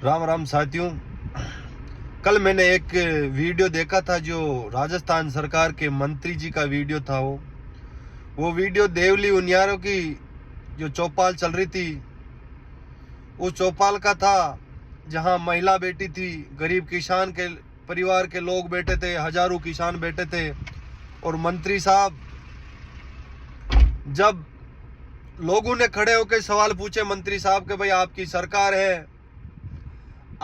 राम राम साथियों, कल मैंने एक वीडियो देखा था जो राजस्थान सरकार के मंत्री जी का वीडियो था। वो वीडियो देवली उनियारों की जो चौपाल चल रही थी उस चौपाल का था, जहां महिला बैठी थी, गरीब किसान के परिवार के लोग बैठे थे, हजारों किसान बैठे थे। और मंत्री साहब जब लोगों ने खड़े होकर सवाल पूछे मंत्री साहब के, भाई आपकी सरकार है,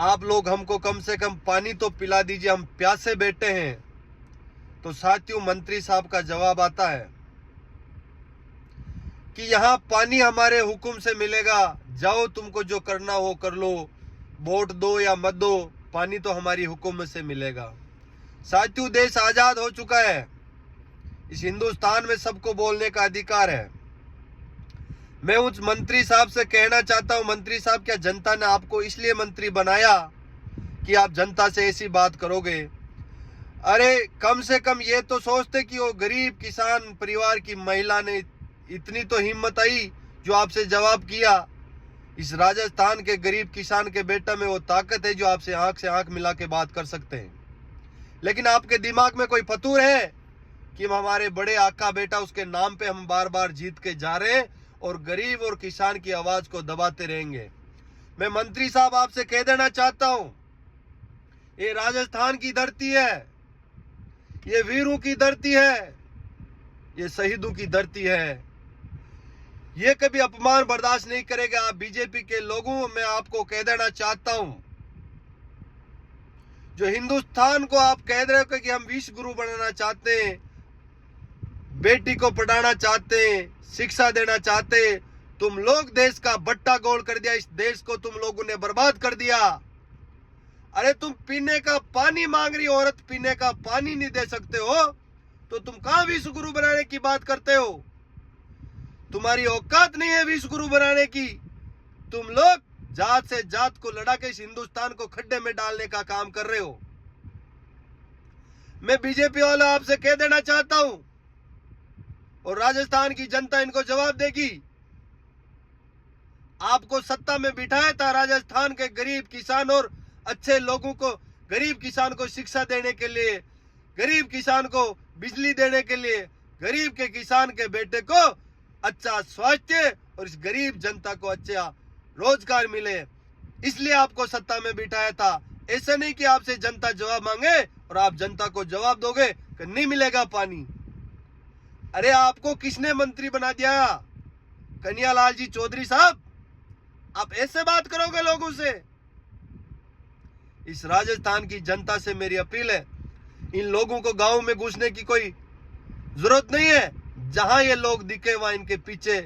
आप लोग हमको कम से कम पानी तो पिला दीजिए, हम प्यासे बैठे हैं। तो साथियों, मंत्री साहब का जवाब आता है कि यहाँ पानी हमारे हुक्म से मिलेगा, जाओ तुमको जो करना हो कर लो, वोट दो या मत दो, पानी तो हमारी हुक्म से मिलेगा। साथियों, देश आजाद हो चुका है, इस हिंदुस्तान में सबको बोलने का अधिकार है। मैं उस मंत्री साहब से कहना चाहता हूं, मंत्री साहब, क्या जनता ने आपको इसलिए मंत्री बनाया कि आप जनता से ऐसी बात करोगे? अरे कम से कम ये तो सोचते कि वो गरीब किसान परिवार की महिला ने इतनी तो हिम्मत आई जो आपसे जवाब किया। इस राजस्थान के गरीब किसान के बेटा में वो ताकत है जो आपसे आंख मिला के बात कर सकते हैं। लेकिन आपके दिमाग में कोई फतूर है कि हमारे बड़े आका बेटा, उसके नाम पे हम बार बार जीत के जा रहे हैं और गरीब और किसान की आवाज को दबाते रहेंगे। मैं मंत्री साहब आपसे कह देना चाहता हूं, ये राजस्थान की धरती है, ये वीरों की धरती है, ये शहीदों की धरती है। ये कभी अपमान बर्दाश्त नहीं करेगा। आप बीजेपी के लोगों, मैं आपको कह देना चाहता हूं, जो हिंदुस्तान को आप कह रहे हो कि हम विश्व गुरु बनाना चाहते हैं, बेटी को पढ़ाना चाहते हैं, शिक्षा देना चाहते, तुम लोग देश का बट्टा गोल कर दिया, इस देश को तुम लोगों ने बर्बाद कर दिया। अरे तुम पीने का पानी मांग रही औरत, पीने का पानी नहीं दे सकते हो तो तुम कहां विश्व गुरु बनाने की बात करते हो? तुम्हारी औकात नहीं है विश्व गुरु बनाने की। तुम लोग जात से जात को लड़ा के इस हिंदुस्तान को खड्डे में डालने का काम कर रहे हो। मैं बीजेपी वाला आपसे कह देना चाहता हूं और राजस्थान की जनता इनको जवाब देगी। आपको सत्ता में बिठाया था राजस्थान के गरीब किसान और अच्छे लोगों को, गरीब किसान को शिक्षा देने के लिए, गरीब किसान को बिजली देने के लिए, गरीब के किसान के बेटे को अच्छा स्वास्थ्य और इस गरीब जनता को अच्छा रोजगार मिले, इसलिए आपको सत्ता में बिठाया था। ऐसा नहीं कि आपसे जनता जवाब मांगे और आप जनता को जवाब दोगे कि नहीं मिलेगा पानी। अरे आपको किसने मंत्री बना दिया? कन्हैयालाल जी चौधरी साहब, आप ऐसे बात करोगे लोगों से? इस राजस्थान की जनता से मेरी अपील है, इन लोगों को गांव में घुसने की कोई जरूरत नहीं है। जहां ये लोग दिखे वहां इनके पीछे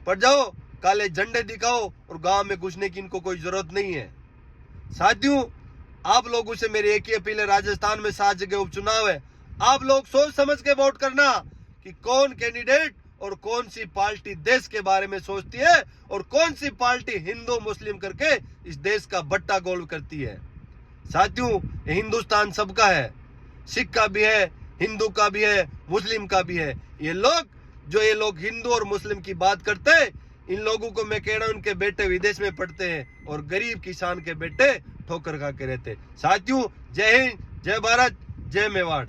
पड़ जाओ, काले झंडे दिखाओ, और गांव में घुसने की इनको कोई जरूरत नहीं है। साथियों, आप लोगों से मेरी एक ही अपील है, राजस्थान में 7 जगह उपचुनाव है, आप लोग सोच समझ के वोट करना कि कौन कैंडिडेट और कौन सी पार्टी देश के बारे में सोचती है और कौन सी पार्टी हिंदू मुस्लिम करके इस देश का बट्टा गोल करती है। साथियों, हिंदुस्तान सबका है, सिख का भी है, हिंदू का भी है, मुस्लिम का भी है। ये लोग हिंदू और मुस्लिम की बात करते हैं, इन लोगों को मैं कह रहा हूं, उनके बेटे विदेश में पढ़ते हैं और गरीब किसान के बेटे ठोकर खा के रहते। साथियों, जय हिंद, जय भारत, जय मेवाड़।